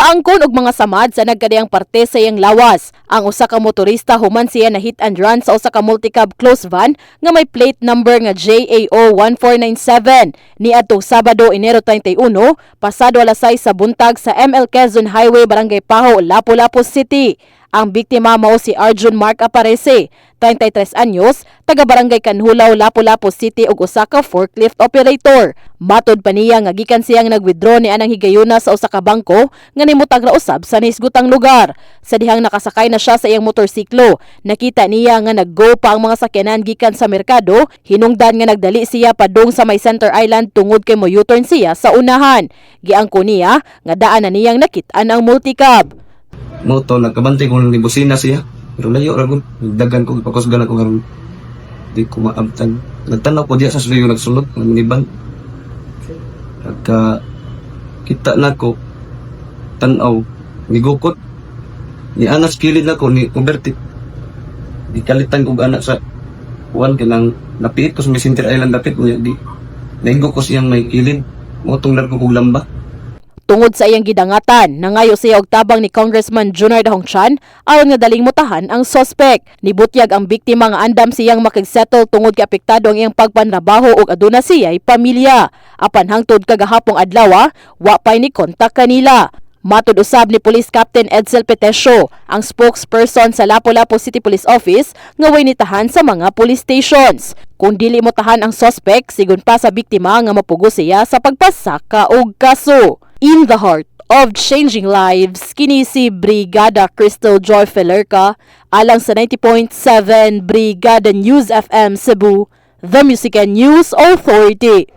Nagaangkon og mga samad sa nagkadiyang parte sa iyang lawas. Ang usa ka motorista human siya na hit and run sa usa ka multicab close van nga may plate number nga JAO 1497 niadtong Sabado, Enero 31, pasado alas 6 sa buntag sa ML Quezon Highway, Barangay Paho, Lapu-Lapu City. Ang biktima mao si Arjun Mark Aparece, 33 anyos, taga Barangay Kanhulaw, Lapu-Lapu City ug usa ka forklift operator. Matod pa niya nga gikan siyang nag-withdraw ni anang higayuna sa usa ka bangko nga nimutang rausab sa nisgutang lugar. Sa dihang nakasakay na siya sa iyang motorsiklo, nakita niya nga nag-go pa ang mga sakyanan gikan sa merkado, hinungdan nga nagdali siya padung sa may Center Island tungod kay mo U-turn siya sa unahan. Giangko niya nga daan na niyang nakit-an ang multicab. Moto nagkabantay ko ng libusina siya, pero layo ra gud, nagdagan ko ipakusgan ako karon di ko maabtan. Nagtanaw ko diya sa suyo nagsulod ng minivan. Pagka kita nako tanaw nigukot ni anas kilid nako ni converted di kalitan ko anak sa kuan kanang napiit ko sa Center Island dapit niya di naingo ko siyang may kilid motong largo kog lamba. Tungod sa iyang gidangatan, nangayo siya og tabang ni Congressman Junard Hongchan aron nga daling mutahan ang suspect. Nibutyag ang biktima nga andam siyang makigsettle tungod kay apektado ang iyang pagpanrabaho ug aduna siya'y pamilya. Apan hangtod kagahapong adlaw, wa pay ni kontak kanila. Matud usab ni Police Captain Edsel Petesio, ang spokesperson sa Lapu-Lapu City Police Office, nga way nitahan sa mga police stations. Kung dili mo tahan ang suspect, sigon pa sa biktima nga mapugo siya sa pagpasaka og kaso. In the heart of changing lives, kini si Brigada Crystal Joy Felerca, alang sa 90.7 Brigada News FM Cebu, the Music and News Authority.